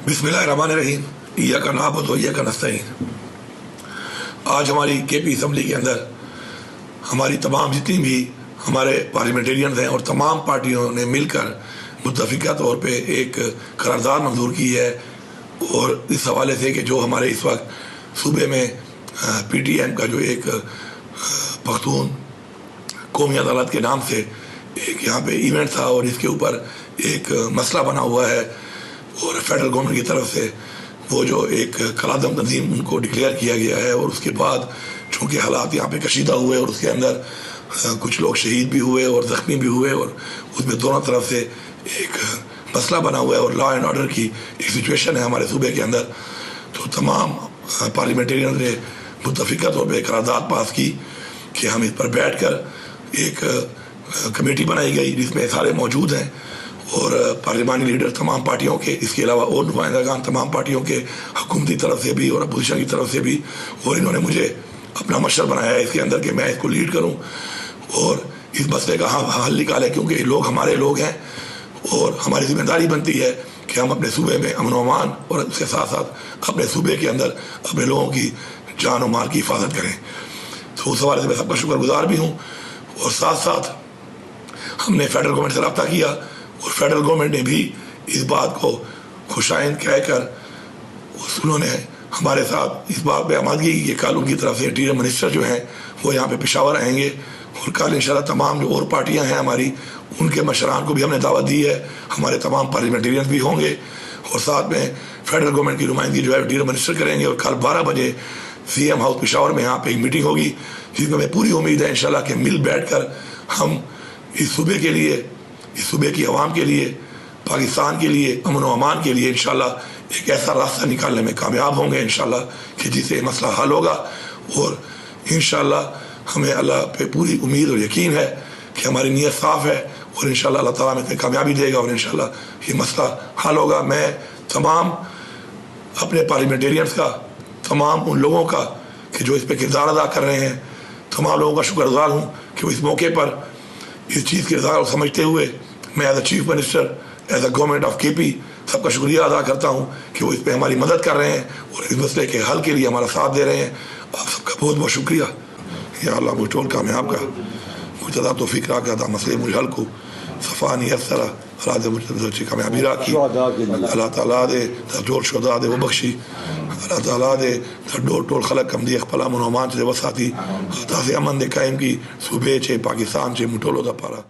بسم اللہ الرحمن الرحیم ایاک نعبد و ایاک نستعین۔ آج ہماری کے پی اسمبلی کے اندر ہماری تمام جتنی بھی ہمارے پارلیمنٹیرینز ہیں اور تمام پارٹیوں نے مل کر متفقہ طور پہ ایک قرارداد منظور کی ہے، اور اس حوالے سے کہ جو ہمارے اس وقت صوبے میں پی ٹی ایم کا جو ایک پختون قومی عدالت کے نام سے ایک یہاں پہ ایونٹ تھا، اور اس کے اوپر ایک مسئلہ بنا ہوا ہے، اور فیڈرل گورنمنٹ کی طرف سے وہ جو ایک کالعدم تنظیم ان کو ڈکلیئر کیا گیا ہے، اور اس کے بعد چونکہ حالات یہاں پہ کشیدہ ہوئے اور اس کے اندر کچھ لوگ شہید بھی ہوئے اور زخمی بھی ہوئے، اور اس میں دونوں طرف سے ایک مسئلہ بنا ہوا ہے اور لا اینڈ آرڈر کی ایک سچویشن ہے ہمارے صوبے کے اندر، تو تمام پارلیمنٹیرین نے متفقہ طور پہ قرارداد پاس کی کہ ہم اس پر بیٹھ کر ایک کمیٹی بنائی گئی جس میں سارے موجود ہیں، اور پارلیمانی لیڈر تمام پارٹیوں کے، اس کے علاوہ اور نمائندگان تمام پارٹیوں کے، حکومتی طرف سے بھی اور اپوزیشن کی طرف سے بھی، اور انہوں نے مجھے اپنا مشر بنایا ہے اس کے اندر کہ میں اس کو لیڈ کروں اور اس مسئلے کا حل نکالیں، کیونکہ یہ لوگ ہمارے لوگ ہیں اور ہماری ذمہ داری بنتی ہے کہ ہم اپنے صوبے میں امن و امان اور اس کے ساتھ ساتھ اپنے صوبے کے اندر اپنے لوگوں کی جان و مال کی حفاظت کریں۔ تو اس حوالے سے میں سب کا شکر گزار بھی ہوں، اور ساتھ ساتھ ہم نے فیڈرل گورنمنٹ سے رابطہ کیا، اور فیڈرل گورنمنٹ نے بھی اس بات کو خوشائند کہہ کر انہوں نے ہمارے ساتھ اس بات پہ آمادگی کی کہ کل ان کی طرف سے انٹیریئر منسٹر جو ہیں وہ یہاں پہ پشاور آئیں گے، اور کل انشاءاللہ تمام جو اور پارٹیاں ہیں ہماری ان کے مشران کو بھی ہم نے دعوت دی ہے، ہمارے تمام پارلیمنٹیرینز بھی ہوں گے، اور ساتھ میں فیڈرل گورنمنٹ کی نمائندگی جو ہے انٹیریئر منسٹر کریں گے، اور کل 12 بجے سی ایم ہاؤس پشاور میں یہاں پہ ایک میٹنگ ہوگی جس میں ہمیں پوری امید ہے انشاءاللہ کہ مل بیٹھ کر ہم اس صوبے کے لیے، اس صوبے کی عوام کے لیے، پاکستان کے لیے، امن و امان کے لیے انشاءاللہ ایک ایسا راستہ نکالنے میں کامیاب ہوں گے انشاءاللہ کہ جس سے مسئلہ حل ہوگا، اور انشاءاللہ ہمیں اللہ پہ پوری امید اور یقین ہے کہ ہماری نیت صاف ہے، اور انشاءاللہ اللہ تعالیٰ ہمیں کامیابی دے گا، اور انشاءاللہ یہ مسئلہ حل ہوگا۔ میں تمام اپنے پارلیمنٹیرینز کا، تمام ان لوگوں کا کہ جو اس پہ کردار ادا کر رہے ہیں، تمام لوگوں کا شکر گزار ہوں کہ وہ اس موقع پر اس چیز کے اظہار کو سمجھتے ہوئے میں as a chief minister, as a government of کے پی سب کا شکریہ ادا کرتا ہوں کہ وہ اس پہ ہماری مدد کر رہے ہیں اور اس مسئلے کے حل کے لیے ہمارا ساتھ دے رہے ہیں۔ آپ سب کا بہت بہت شکریہ۔ یا اللہ مجھ ٹول کامیاب کا مجھ ادا توفیق را کا مسئلے مجھ حل کو صفا نیت سرا اللہ دے مجھ کامیابی را کی، اللہ تعالیٰ دے ڈول شہداء دے وہ بخشی، اللہ تعالیٰ دے ٹول خلق کم دی اخپلا من و امان چے وساتی تاسے امن دے قائم کی صوبے چے پاکستان چے مٹولو دا پارا۔